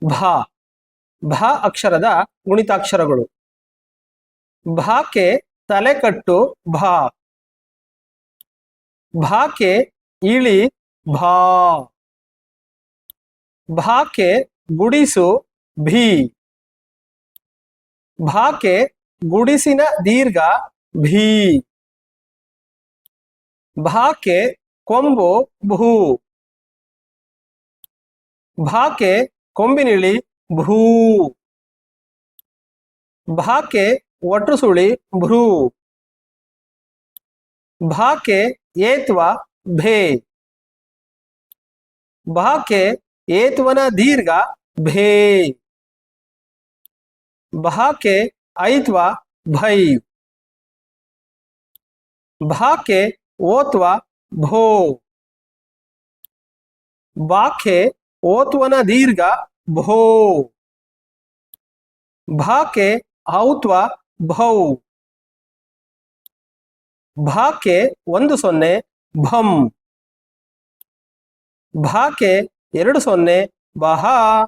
ಭ ಭ ಅಕ್ಷರದ ಗುಣಿತಾಕ್ಷರಗಳು. ಭಾಕೆ ತಲೆಕಟ್ಟು ಭಾ. ಭಾಕೆ ಇಳಿ ಭಾ. ಭಾಕೆ ಗುಡಿಸು ಭೀ. ಭಾಕೆ ಗುಡಿಸಿನ ದೀರ್ಘ ಭೀ. ಭಾಕೆ ಕೊಂಬು ಭೂ. ಭಾಕೆ ಕೊಂಬಿನಿಳಿ ಭೂ. ಭಾಕೆ ಒಟ್ಟು ಸುಳಿ ಭ್ರೂ. ಭಾಕೆ ಏತ್ವ ಭೇ. ಭಾಕೆ ಏತ್ವನ ದೀರ್ಘ ಭೇ. ಭಾಕೆ ಐತ್ವ ಭೈ. ಭಾಕೆ ಓತ್ವ ಭೋ. ಭಾಕೆ ಓತ್ವನ ದೀರ್ಘ ಭೋ. ಭಾಕೆ ಔತ್ವ ಭೌ. ಭಾಕೆ 10 ಭಂ. ಭಾಕೆ 20 ಬಹಾ.